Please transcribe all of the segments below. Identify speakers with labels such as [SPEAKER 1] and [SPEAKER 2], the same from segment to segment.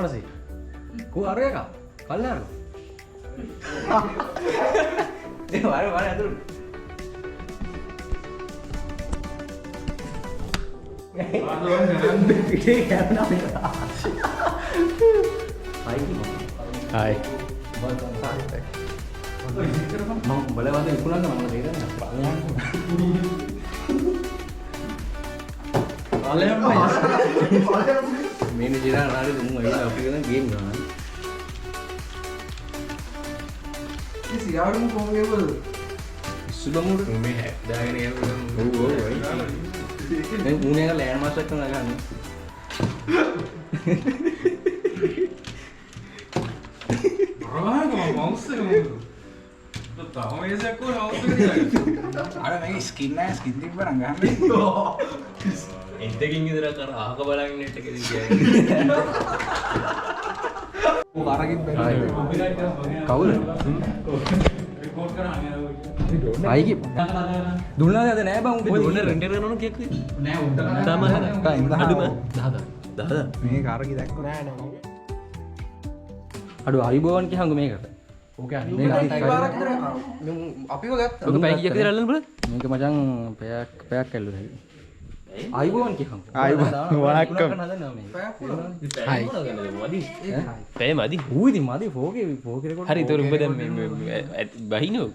[SPEAKER 1] mana sih? Ku area kah? Kalian? Mana tuh? Hai. Mau boleh bantu pulang nggak? Mau tidak? Main di jalan ada tuh mau ini tapi kan game kan. Ini siapa yang mau ngomong? Sudah mau ngomong dah ini ya. Ini punya kan land masak kan lagi.
[SPEAKER 2] Orang kan mau sih kamu. Tahu aja aku mau sih. Ada nih skin di barang kan.
[SPEAKER 3] Ente king ඉදලා කර අහක බලන් net එකේ දිගියා.
[SPEAKER 1] Aku karangin kau lah.
[SPEAKER 2] Report කරා
[SPEAKER 1] Baik. Dunia ada nih bang.
[SPEAKER 3] ඩෝනර් රෙන්ටර් කරනවා කීයක්ද?
[SPEAKER 2] නෑ උඩ
[SPEAKER 3] තාම අඩුම 10.
[SPEAKER 1] මේ කාරකි දැක්ක නෑ නෑ. අඩු අරිබෝවන් කියහංගු මේකට. ඕක අනිත් මේක පාරක් විතර අපිව ගත්තා.
[SPEAKER 3] ඔක පැය කීයක්ද අල්ලන්න බලන්න?
[SPEAKER 1] මේක මචං පැයක් ඇල්ලුවා. අයිබෝවන් කියහංගු.
[SPEAKER 3] වණක්කම්.
[SPEAKER 1] හයි.
[SPEAKER 3] පැය මදි.
[SPEAKER 1] ඌ ඉතින් මදි ෆෝකේ රෙකෝඩ්.
[SPEAKER 3] හරි ඒතර උඹ දැන් මේ බහිනෝ.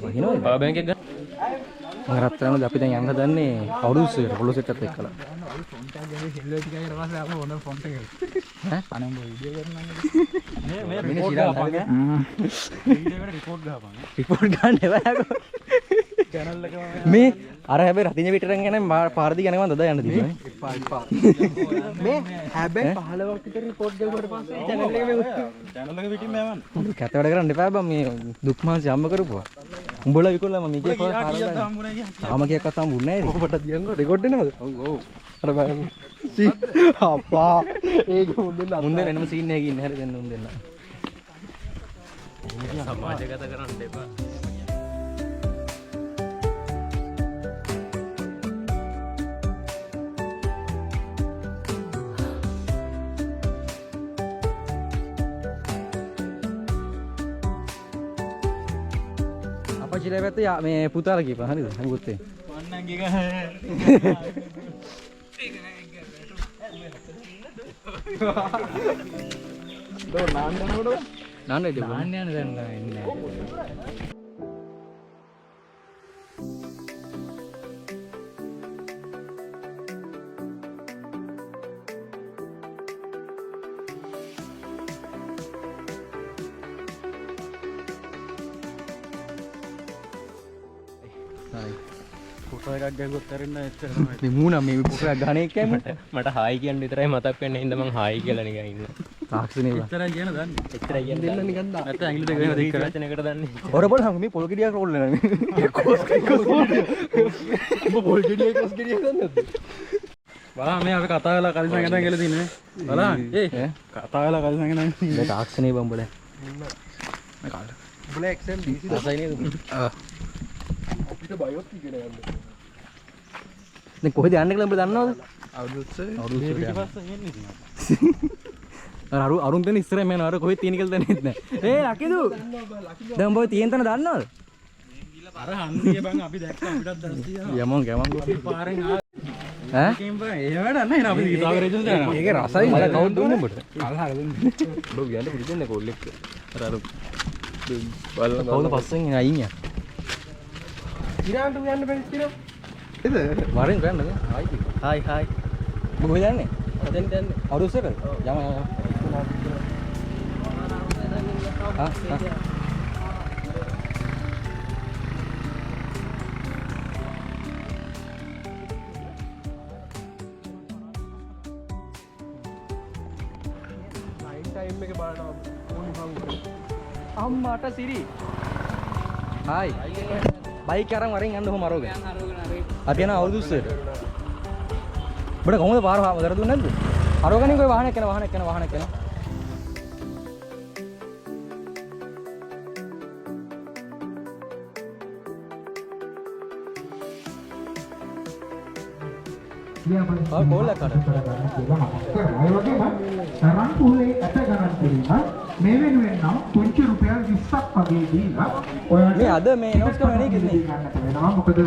[SPEAKER 1] වහිනවද?
[SPEAKER 3] පාව බැංක් එක ගන්න.
[SPEAKER 1] මම රත්තරන්වල අපි දැන් යන්න හදන්නේ කවුරුස්සෙට පොලොස් එකත් එක්කලා. රිපෝට් ගන්න එපා. මේ අර හැබැයි රතිඤ්ඤ පිටරන් යන පාරදී යනවා දදා යන්න තිබුණේ. එපා. මේ හැබැයි 15ක් විතර රිපෝට් ගාවට පස්සේ channel එක මේ channel එක පිටින්ම යවන්න. කැත වැඩ කරන්න එපා බං මේ දුක් මාංශ යම්ම කරපුවා. උඹලා විකුණලා මම මේකේ තාම කීයක් හම්බුන්නේ නැහැ. ඔබට දියන්කෝ රෙකෝඩ් වෙනවද? ඔව්. අර බලන්න. අප්පා ඒක මුන්දෙන් එනම සීන් එකක ඉන්නේ හැරි දෙන්න උන් දෙන්න.
[SPEAKER 3] සමාජගත කරන්න එපා.
[SPEAKER 1] අපච්චිලා පැත්තේ මේ පුතාලා කියපන් හරිද? හම්බුත්තේ.
[SPEAKER 2] වන්නන් ගිග දෝ නාන්න යනකොට
[SPEAKER 1] නාන්න ඉතින්
[SPEAKER 2] නාන්න යන දැන් ඉන්නේ
[SPEAKER 1] ෆොටෝ එකක් ගහුවොත් අරින්න එච්චර තමයි. මේ මූණ මේ ෆොටෝ එකක් ගහන එක
[SPEAKER 3] මට හායි කියන්න විතරයි මතක් වෙන්නේ. හින්දා මං හායි කියලා නිකන් ඉන්නවා.
[SPEAKER 1] තාක්ෂණේ බා.
[SPEAKER 2] එච්චරයි කියන දන්නේ.
[SPEAKER 3] එච්චරයි කියන්නේ.
[SPEAKER 1] දෙන්න නිකන් දා.
[SPEAKER 2] නැත්නම් ඇඟිලි දෙක එහෙම දෙක කරා.
[SPEAKER 3] වචනයකට දන්නේ.
[SPEAKER 1] ඔර බලන්න මේ පොල් ගෙඩියක් රෝල් වෙනවා මේ. ඔබ පොල් ගෙඩියක් කොස් ගෙඩියක් දන්නවද?
[SPEAKER 2] බලන්න මේ අපි කතා වෙලා කලින් සංගතන් කියලා තින්නේ. බලන්න. ඒ කතා වෙලා කලින් සංගතන්.
[SPEAKER 1] මේ තාක්ෂණේ බම්බල.
[SPEAKER 2] මේ කාලේ.
[SPEAKER 1] උඹලා එක්සම් DC දසයි නේද? අපිට බයොත් ඉගෙන ගන්න. දැන් කොහෙද යන්නේ කියලා උඹ දන්නවද? අවුරුද්ද
[SPEAKER 2] පිටිපස්ස එන්නේ.
[SPEAKER 1] අරුන් දෙන ඉස්සරහ මෙන්න අර කොහෙද තියෙන කියලා දන්නේ නැහැ. ඒ ලකිදු. දැන් උඹ තියෙන තැන දන්නවද?
[SPEAKER 2] අර හන්දිය බං අපි දැක්කා අපිටත් දැස් තියනවා.
[SPEAKER 1] යමන්
[SPEAKER 2] පාරෙන්
[SPEAKER 1] ඈ?
[SPEAKER 2] කේම් බං ඒ වැඩ නැහැ අපිට ගීතාව රේජස් දානවා.
[SPEAKER 1] ඒකේ රසයි මල කවුද දුන්නේ උඹට?
[SPEAKER 2] කල්හර දුන්නේ.
[SPEAKER 1] බෝ ගියන්න පුරුදුන්නේ කොල්ලෙක්. අර බලන්න කවුද පස්සෙන් අයින් යා.
[SPEAKER 2] ඉරාන්ට යන්න බැරි ඉතින්.
[SPEAKER 1] එද? වරෙන් ගන්නද? Hi hi. උඹ කොහෙද යන්නේ?
[SPEAKER 3] දැන් දැන්
[SPEAKER 1] අවුරුස්සට? යම. හා හා.
[SPEAKER 2] ටයිම් එක බලනවා ඕනි බං.
[SPEAKER 1] අම්මාට සිරි. හායි. බයික් අරන් වරෙන් යන්න කොහම අරෝගෙන. අපි යන අවුරුස්සට. බඩ කොහොමද පාර හදලා දුන්නේ නැද්ද? අරෝගෙනින් કોઈ වාහනයක් යන වාහනයක් යන වාහනයක් යන. ආ කොල්ල කර.
[SPEAKER 4] රන්පුලේ ඇට ගණන් කිරීම මේ වෙනුවෙන් නම් පුංචි රුපියල් 20ක් වගේ දීලා ඔයාලට
[SPEAKER 1] මේ අද මේ නෝස් කරන එක ඉන්නේ.
[SPEAKER 4] ගන්නට වෙනවා. මොකද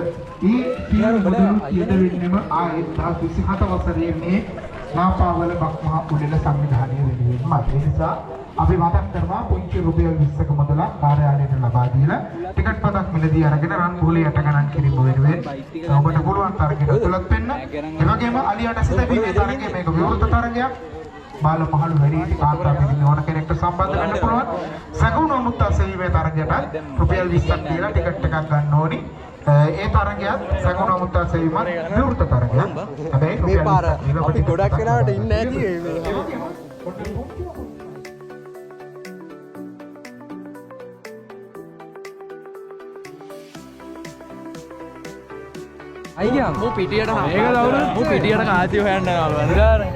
[SPEAKER 4] මේ සියලු මුදල් යෙදවෙන්නම ආයෙත් 27 වසරේ මේ නාපාවල බක්මහා කුඩල සංවිධානය වෙනුවෙන්ම ඒ නිසා අපි මතක් කරනවා පුංචි රුපියල් 20ක මුදලක් කාර්යාලයට ලබා දීලා ටිකට් පතක් මිලදී අරගෙන රන්පුලේ ඇට ගණන් කිරීම වෙනුවෙන් ඔබට පුළුවන් තරගයට ඇතුළත් වෙන්න. ඒ වගේම අලියට සිතපීමේ තරගය මේක විවෘත තරගයක්. බාල පහළ වැඩිහිටි කාන්තා පිළිම ඕන කෙනෙක්ට සම්බන්ධ වෙන්න පුළුවන්. සගුණ අමුත්තා සෙවීමේ තරගයට රුපියල් 20ක් දීලා ටිකට් එකක් ගන්න ඕනි. ඒ තරගයත් සගුණ අමුත්තා සෙවීම විවෘත තරගයක්. හැබැයි මේ පාර අපි ගොඩක් වෙලාවට ඉන්නේ නැති
[SPEAKER 1] අයියා මෝ පිටියට මේක ලවුන මෝ පිටියට කාති හොයන්න යනවා අනිවාර්යෙන්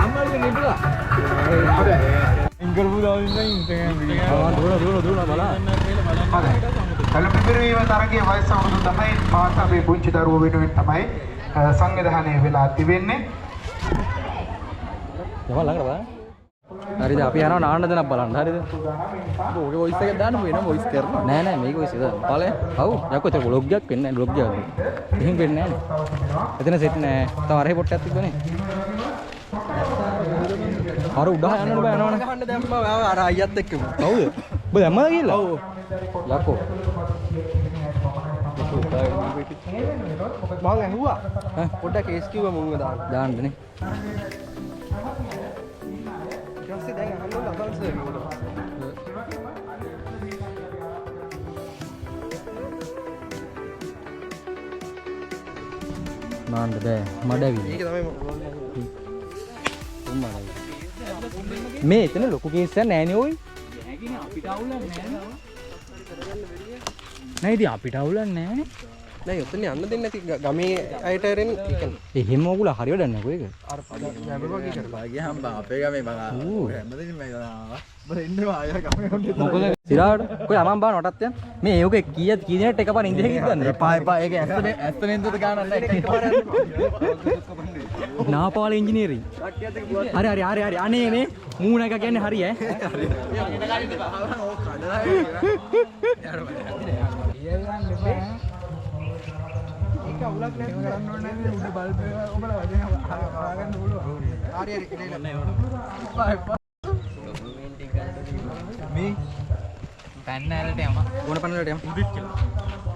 [SPEAKER 1] අම්මල්ගේ නිදුලා ඉංගල්පු දාවින්න ඉන්ස්ටාග්‍රෑම් වීඩියෝ දුර බලන්න
[SPEAKER 4] කලපිරිවීම තරගයේ වයස අවුරුදු 10න් පාස අපේ පුංචි දරුවෝ වෙනුවෙන් තමයි සංවිධානය වෙලා තිබෙන්නේ.
[SPEAKER 1] යවල් ළඟට බලන්න. හරිද අපි යනවා නාන්න දෙනක් බලන්න. හරිද? ඔගේ වොයිස් එකක් දාන්න වෙන වොයිස් කරනවා. නෑ නෑ මේක වොයිස් එක දාන්න. බලය. ඔව්. යකෝ ඒක vlog එකක් වෙන්නේ නෑ vlog එකක්. එහෙම වෙන්නේ නෑ. එතන සෙට් නෑ. තව අරහේ පොට්ටයක් තිබ්බනේ. අර උඩහ යන්න බෑ යනවනේ. ගහන්න දැම්මා අර අයියත් එක්ක. කවුද? ඔබ දැම්මද කියලා? ඔව්. යකෝ. මම ඇහුවා. පොඩ්ඩක් කේස් කිව්වා මුංග දාන්න. දාන්නනේ. ඊටසේ දැන් අහන්න ලබන්ස් නාන්න බෑ මඩවි. ඒක තමයි මේ එතන ලොකු කේස් එකක් නෑනේ ඔයි. අපිට අවුලක් නෑනේ. නෑ ඉතින් අපිට අවුලක් නෑනේ.
[SPEAKER 5] නෑ ඔතන යන්න දෙන්නේ නැති ගමේ අයට රෙන් කියන්නේ
[SPEAKER 1] එහෙම ඕගොල්ල හරි වැඩක් නෑ කොහෙක
[SPEAKER 5] අර ගැඹුරු වගේ කරලා
[SPEAKER 2] ගියාම බං අපේ ගමේ බං හැමදේම මේ බල ඉන්නවා ආයෙ ගමේ කොණ්ඩේ
[SPEAKER 1] මොකද සිරාවට කොයි අමන් බාන වටත් යන මේ ඕක කී දිනකට එකපාර ඉඳලා කිව්වන්නේ
[SPEAKER 2] එපා ඒක ඇස්තනේ ඉඳලා ගානක් නැහැ එකපාර
[SPEAKER 1] නාපාල ඉංජිනේරින් හරි අනේ මේ මූණ එක කියන්නේ හරි ඈ
[SPEAKER 4] ඒක අවුලක් නැති කරන්න ඕනේ නේද උඩ බල්බ් එක ඔබලා වදින හොයාගන්න පුළුවන්. හරි
[SPEAKER 2] මේ පැන්නලට යම
[SPEAKER 1] ඕන පැනලට යම
[SPEAKER 2] උදිත් කියලා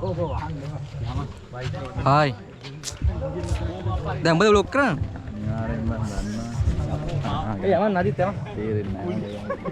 [SPEAKER 4] ඔව් අහන්න යම බයික්
[SPEAKER 1] හායි දැන් උඹද බ්ලොක් කරන්නේ
[SPEAKER 2] යාරෙන් මන් දන්නවා
[SPEAKER 1] ඒ යමන් නදිත් යමන්
[SPEAKER 2] තේරෙන්නේ නැහැ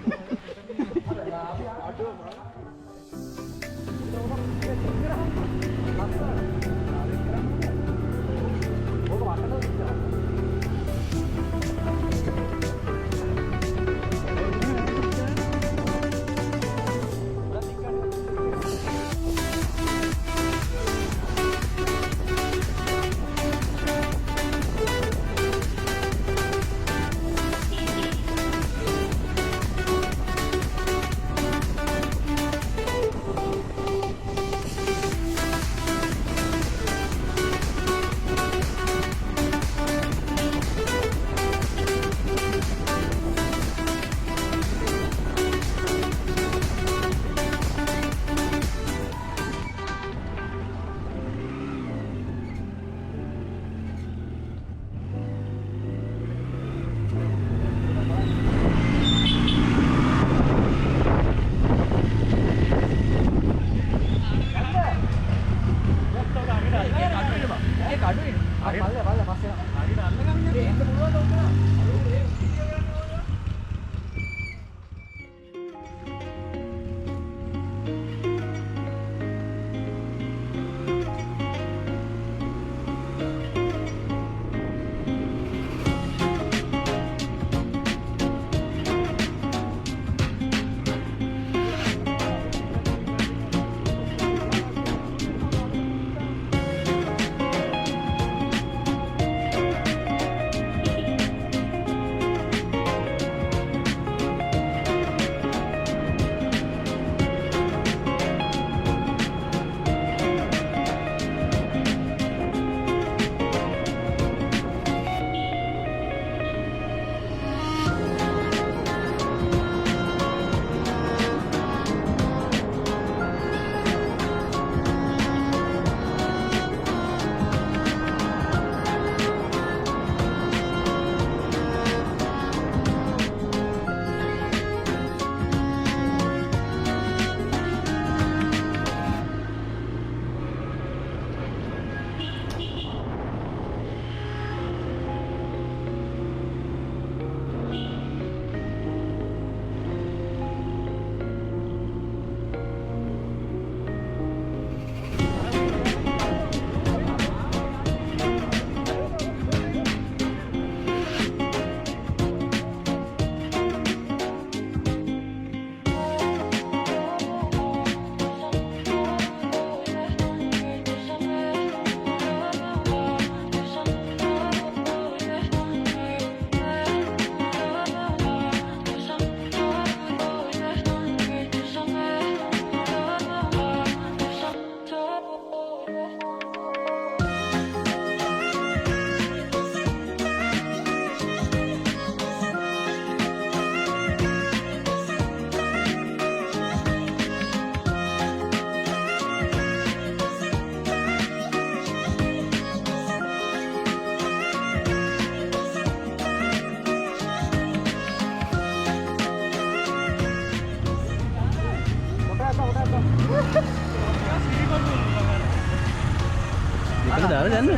[SPEAKER 1] ඉතල දාලා දැන්න.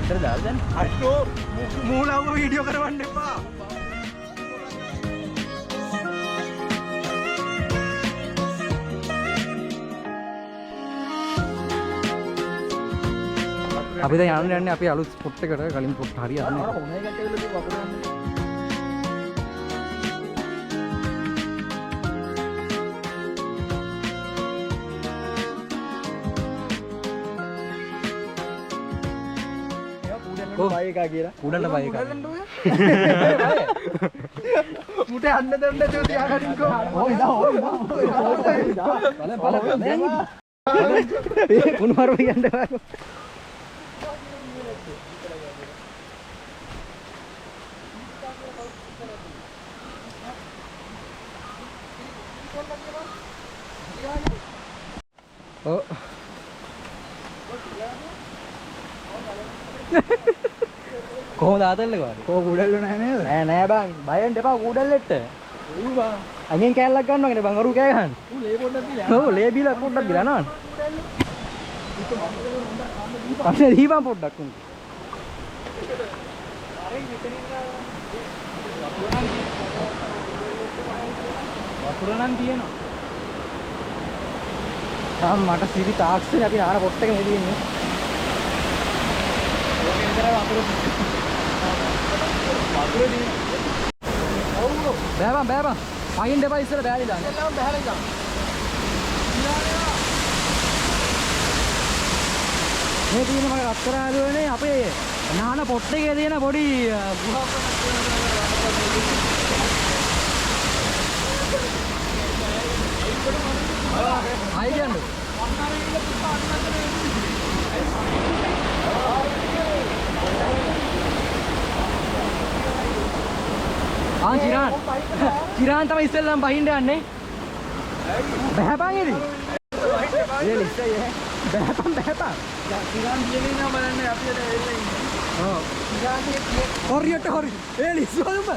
[SPEAKER 1] ඉතල දාලා දැන්න.
[SPEAKER 5] අට්ටෝ මූලවම වීඩියෝ කරවන්න එපා.
[SPEAKER 1] අපි දැන් යන්නේ අපි අලුත් ස්පොට් එකට කලින් ස්පොට් හරිය යන්නේ.
[SPEAKER 5] බයි එකා කියලා.
[SPEAKER 1] උඩට බයි එක.
[SPEAKER 5] මුට යන්න දෙන්න දේ තියාගනින්කෝ.
[SPEAKER 1] ඕ ඉදා. කුණු මාරු යන්න බෑ. Oh. කොහොමද ආතල්ලේ කොහොමද?
[SPEAKER 5] කෝ කුඩල්ල නැහැ නේද?
[SPEAKER 1] නෑ බං බයෙන් එපා කුඩල්ලෙට.
[SPEAKER 5] ඌ බා.
[SPEAKER 1] අගෙන් කෑල්ලක් ගන්නවනේ බං අරු කෑ ගන්න.
[SPEAKER 5] ඌ ලේ පොඩ්ඩක් දීලා.
[SPEAKER 1] ඔව් ලේ බීලා පොඩ්ඩක් දිලා නෝන. අපේ දීපන් පොඩ්ඩක් උන්. වතුර නම් තියෙනවා. තාම මට සිරි තාක්ෂණේ අපි ආන පොට් එක නෙදී ඉන්නේ. ඕකේ විතර වතුර. වතුර දී. ඔව්. බෑ බං. පයින් දෙපා ඉස්සර බෑලි දාන්න.
[SPEAKER 5] එල්ලම බහැලා ඉඳන්.
[SPEAKER 1] මේ තියෙන මගේ රත්තරාලුවනේ අපේ නාන පොට් එකේ තියෙන පොඩි ආයි කියන්නේ චිරාන් තමයි ඉස්සෙල්ලාම බහින්න යන්නේ බහැපන් ඉතින් ඒ ලිස්ට් එක බහැපන්
[SPEAKER 5] ඉරාන් දිනේ නම් බලන්න අපිට එන්න ඉන්නේ.
[SPEAKER 1] ඔව්
[SPEAKER 5] ඉරාන්ගේ
[SPEAKER 1] හොරියට හොරි ඒ ලිස්ට් වලම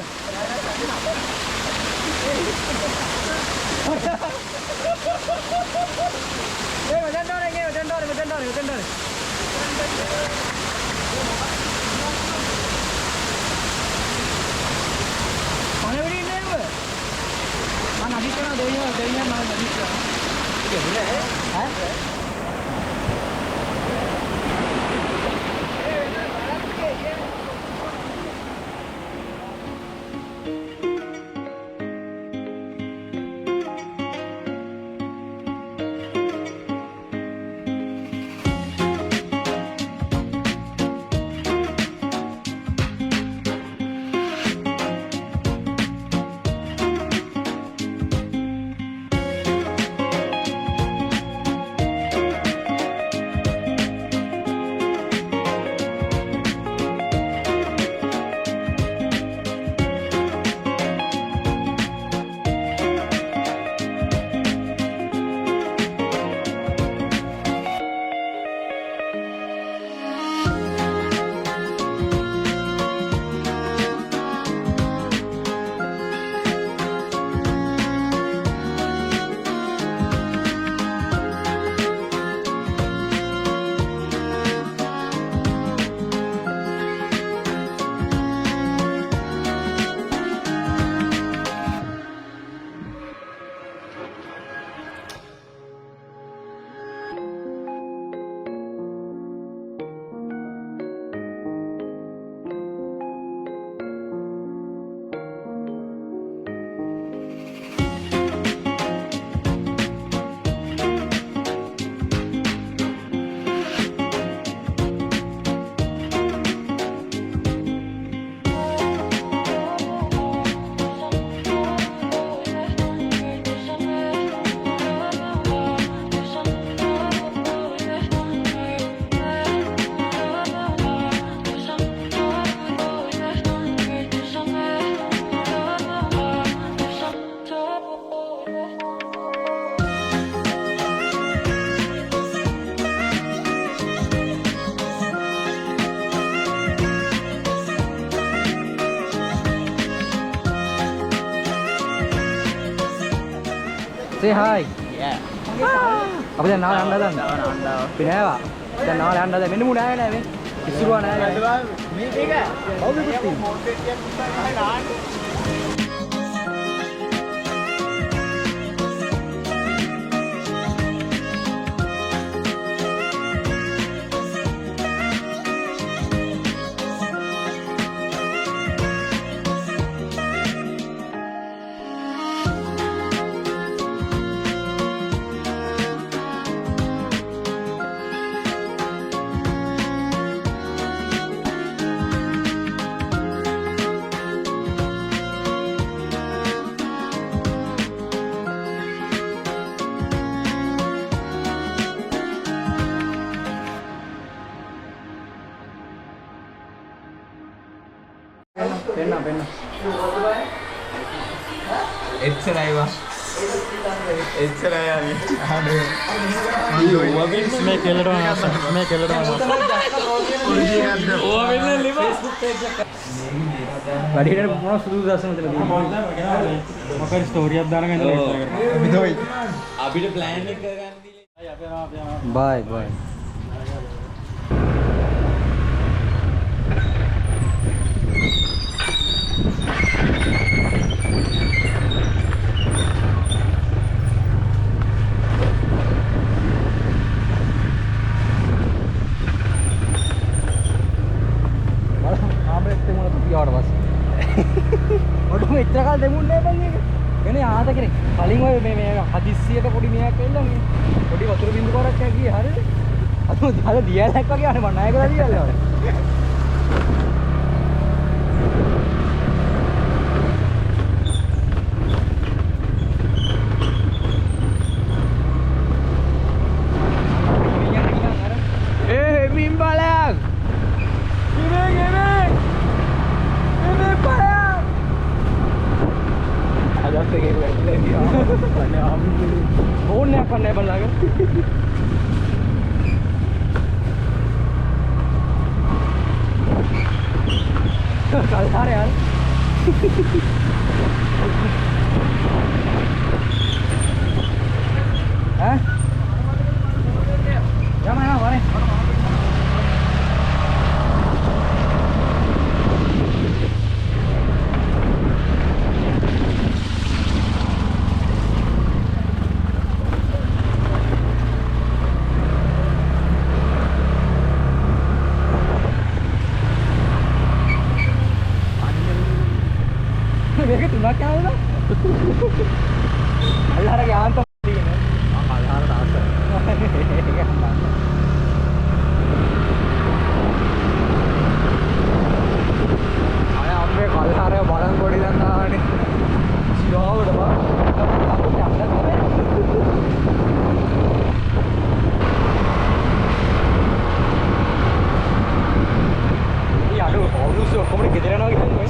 [SPEAKER 1] වෙදෙන්ඩෝරේ පණවිඩි ඉන්නේ නේද? මම අදිට කරන දෙයියන් මම අදිට කරනවා. ඈ? Say hi.
[SPEAKER 3] Yeah.
[SPEAKER 1] අපි දැන් නාල යන්න හදන්නේ. අපි නෑවා. දැන් නාල යන්න හදන්නේ. මෙන්න මු නෑ නෑ මේ. ඉස්සුරුවා නෑ. මේක කවුද පෙන්න.
[SPEAKER 2] එච්චරයි වා. එච්චරයි යන්නේ.
[SPEAKER 3] මේ කෙල්ලට මේ කෙල්ලට
[SPEAKER 1] වැඩිහිටියට මොනවද සුදු දර්ශන මෙතන තියෙන්නේ.
[SPEAKER 3] මොකද ස්ටෝරියක් දානගෙන
[SPEAKER 2] අපිට ප්ලෑන් එක ගන්න දීලා
[SPEAKER 1] බයි. ඔඩුම එච්චර කාල දෙමුන්නේ නැහැ බං එක. එනේ ආත කෙනෙක්. කලින් ඔය මේ හදිස්සියට පොඩි මෙයක් එල්ල මේ පොඩි වතුර බින්දු කරක් ගියේ හරියද? අද දියලක් වගේ අනේ මම ණය කරලා දියල්ලා වගේ. ඕනේ කන්නේ බලන්න. කල්හාරේ යාර. ඈ? යමනා වරේ. මේක තුනක් යනවා. අල්ලාරගේ ආන්ත දිනේ. අල්ලාර දාස. අය අම්මේ කල්හාරේ බලන් පොඩි දැන් තාවනේ. සිරාවට බා. ඊ අඩෝ පොලිස් ඔක්කොම ගෙදර යනවා කියන්නේ.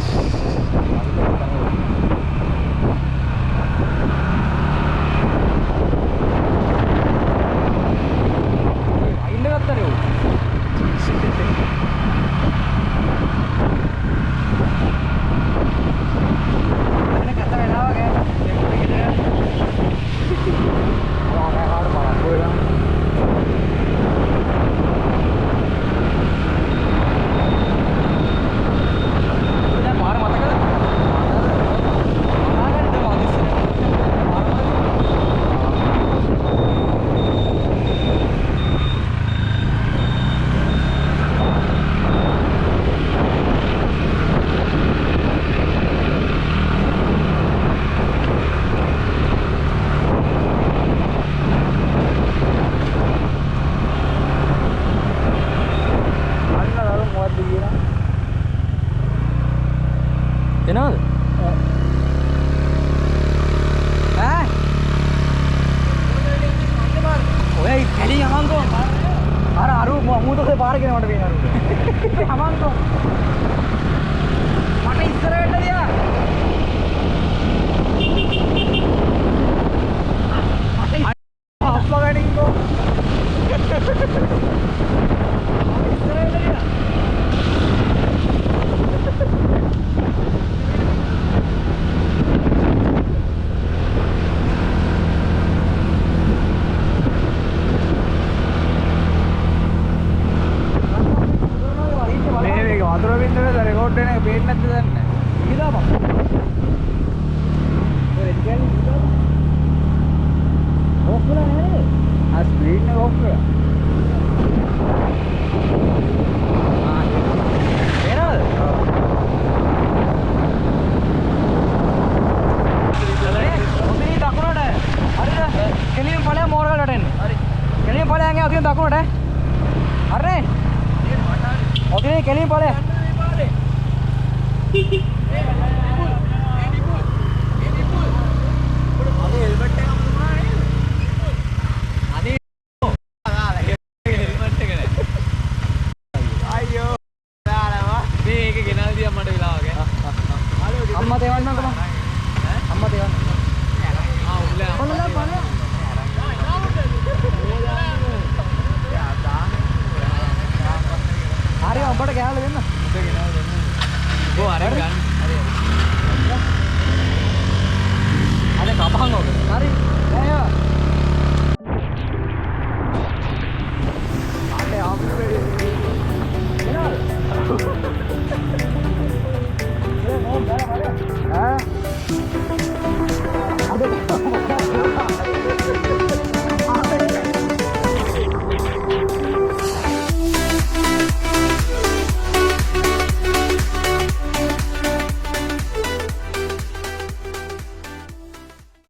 [SPEAKER 1] එනවද? ඈ? ඔයයි කැලි යමන්කෝ. අර මූදසේ පාර කියන මට පේන අර. යමන්කෝ. මට ඉස්සර වෙන්න දියා. අප්පා වැඩින්කෝ. ඉස්සර වෙන්න දියා. කොට අරනේ ඔකේ කෙලින් ඵලය අම්මා තේවන්නකෝ